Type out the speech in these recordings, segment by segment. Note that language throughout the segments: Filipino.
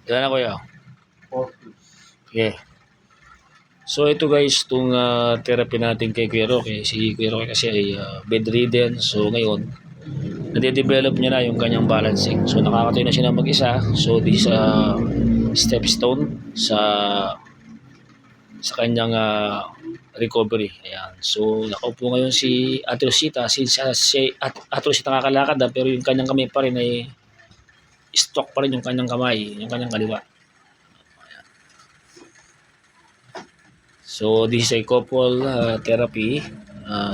Ilan na kuya? 40. Okay. So ito guys, itong therapy natin kay Kuya Roque. Si Kuya Roque kasi ay bedridden. So ngayon, nade-develop niya na yung kanyang balancing. So nakakatayo na siya na mag-isa. So this stepstone sa kanyang recovery. Ayan. So nakaupo ngayon si Ate Rosita. Since Ate Rosita nakakalakad pero yung kanyang kamay pa rin ay stock pa rin yung kanyang kamay, yung kanyang kaliwa. So this is a couple therapy,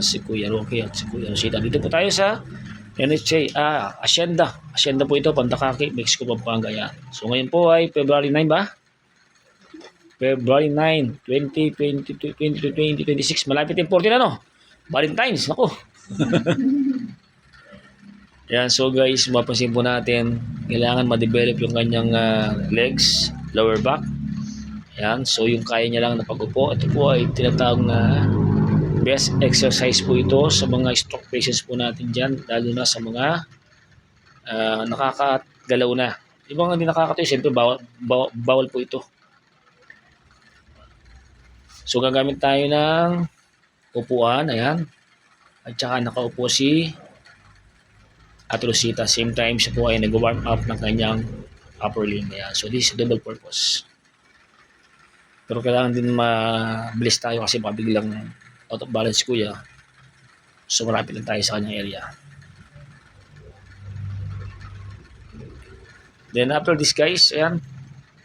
si Kuya Roque at si Kuya Rosita. Dito po tayo sa NHA, Hacienda po ito, Pandakaki, Mexico, Pampanga. Yan. So ngayon po ay February 9 ba? February 9, 2026. Malapit yung 14 ano? Valentine's, nako. Yan, so guys, mapansin po natin, kailangan ma-develop yung kanyang legs, lower back. Yan, so yung kaya niya lang na pag-upo. Ito po ay tinatawag na best exercise po ito sa mga stroke patients po natin dyan, lalo na sa mga nakakagalaw na. Yung mga hindi nakakatayo, siyempre bawal po ito. So gagamit tayo ng upuan, ayan. At saka nakaupo si Ate Rosita. Same time siya po ay nag-warm up ng kanyang upper limb. Ayan. So this is double purpose. Pero kailangan din mabilis tayo kasi baka biglang out of balance kuya. So marapit lang tayo sa kanyang area. Then after this guys, ayan.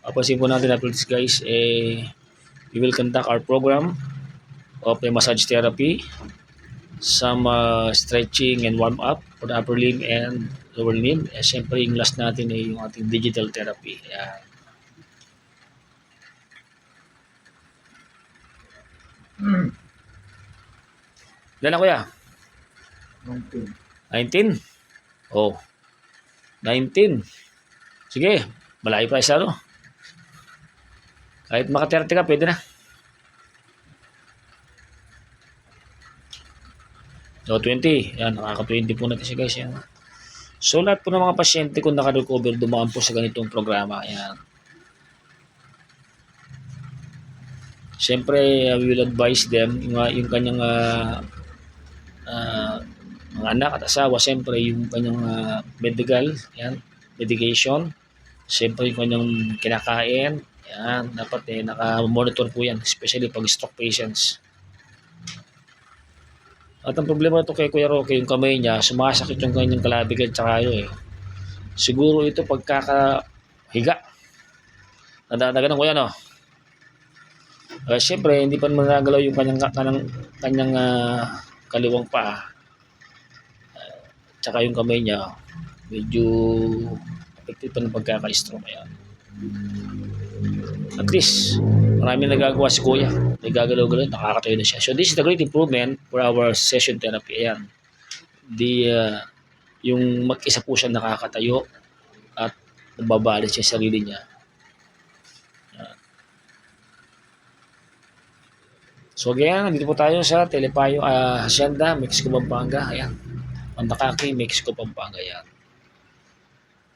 Papansin po natin after this guys, we will conduct our program of a massage therapy, some stretching and warm up for the upper limb and lower limb. Siyempre yung last natin ay yung ating digital therapy. Ayan. Ilan na kuya? 19. Oh, 19. Sige, malayo pa isa no? Kahit maka-30 ka, pwede na. So, 20. Yan, nakaka-20 po natin siya guys. Yan. So, lahat po ng mga pasyente kung naka-recover, dumaan po sa ganitong programa. Yan. Siyempre, we will advise them, yung kanyang mga anak at asawa, siyempre, yung kanyang medication, siyempre, yung kanyang kinakain, yan, dapat naka-monitor po yan, especially pag stroke patients. At ang problema ito kay Kuya Roque, yung kamay niya, sumasakit yung kanyang kalabig at saka siguro ito pagkakahiga. Nadadagan ng kuya, no? Siyempre, hindi pa naman nagalaw yung kanyang kaliwang paa. Tsaka yung kamay niya, medyo affected pa ng pagkaka-stroke. Ayan. At least, maraming nagagawa si kuya. Nagagalaw-galaw, nakakatayo na siya. So this is the great improvement for our session therapy. Ayan. Yung mag-isa po siya nakakatayo at nababalance siya sarili niya. Ayan. So again, nandito po tayo sa Telepayo, Hacienda, Mexico, Pampanga. Ayan. Pandakaki, Mexico, Pampanga. Ayan.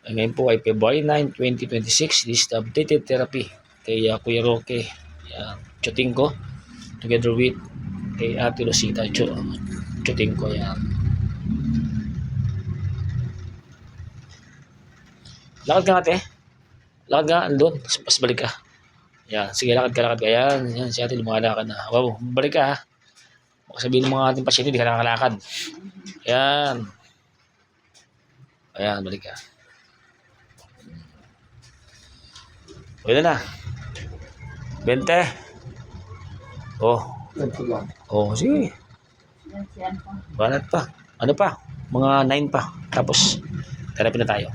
Ngayon po ay February 9, 2026. This is the updated therapy kay Kuya Roque, Chotinko, together with kay Ate Rosita Chotinko. Yan. Lakad ka ate. Lakad ka, andun. Pas balik ka. Yan. Sige, lakad ka. Yan. Yan, si ate lumakalakad na. Wow, balik ka ha. Baka sabihin ng mga ating pasyente, hindi ka nakakalakad. Yan. Ayan, balik ka. Pwede na. 20. Oh. Oh, sige. Banat pa. Ano pa? Mga 9 pa. Tapos, therapy na tayo.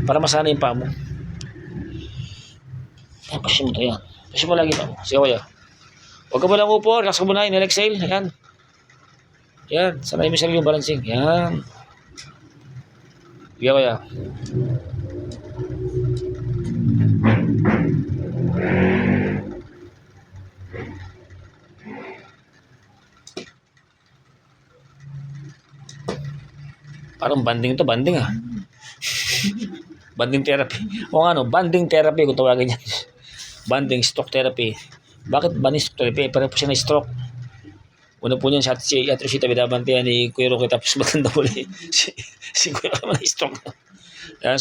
Para masana yung paa mo. Push mo ito, yan. Push mo lagi pa mo. Sige, kuya. Huwag ka mo lang upo. Relax ka muna. Inhale, exhale. Yan. Yan. Sanay mo sarili yung balancing. Yan. Sige, kuya. Parang banding to, banding ah. Banding therapy. O ano, banding therapy kung tawagin niya. Banding stroke therapy. Bakit banding stroke therapy? Para po siya na stroke. Una po niyan si Ate Rosita binabantayan ni Kuya Roque tapos maganda po si Kuya Roque na stroke.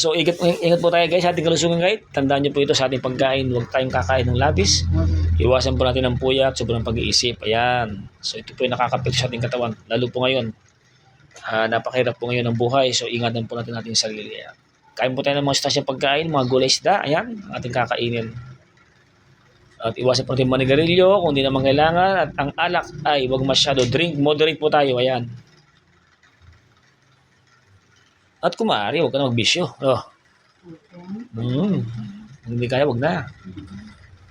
So ingat po tayo guys sa ating kalusugan guys. Tandaan niyo po ito sa ating pagkain. Huwag tayong kakain ng labis. Iwasan po natin ang puyat, sobrang pag-iisip. Ayan. So ito po yung nakakapekto sa ating katawan. Lalo po ngayon. Napakahirap po ngayon ang buhay. So ingatan po natin ating sarili. Ayan. Kain po tayo ng mga sustansyang pagkain, mga gulay isda. Ayan, ating kakainin. At iwasan po natin manigarilyo kung di naman kailangan. At ang alak ay huwag masyado. Drink, moderate po tayo. Ayan. At kung maaari, huwag ka na magbisyo. Oh. Hindi kaya, huwag na.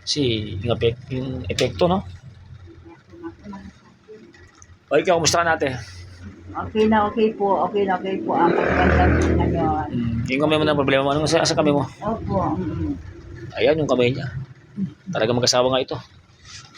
Kasi yung epekto, no? O ikaw, kumusta ka natin? Okay na okay po. Okay na okay po ang pagkakasal ngayon. Yung kamay mo na problema mo. Anong sa kamay mo? Opo. Ayan, yung kamay niya. Talaga mag-asawa nga ito.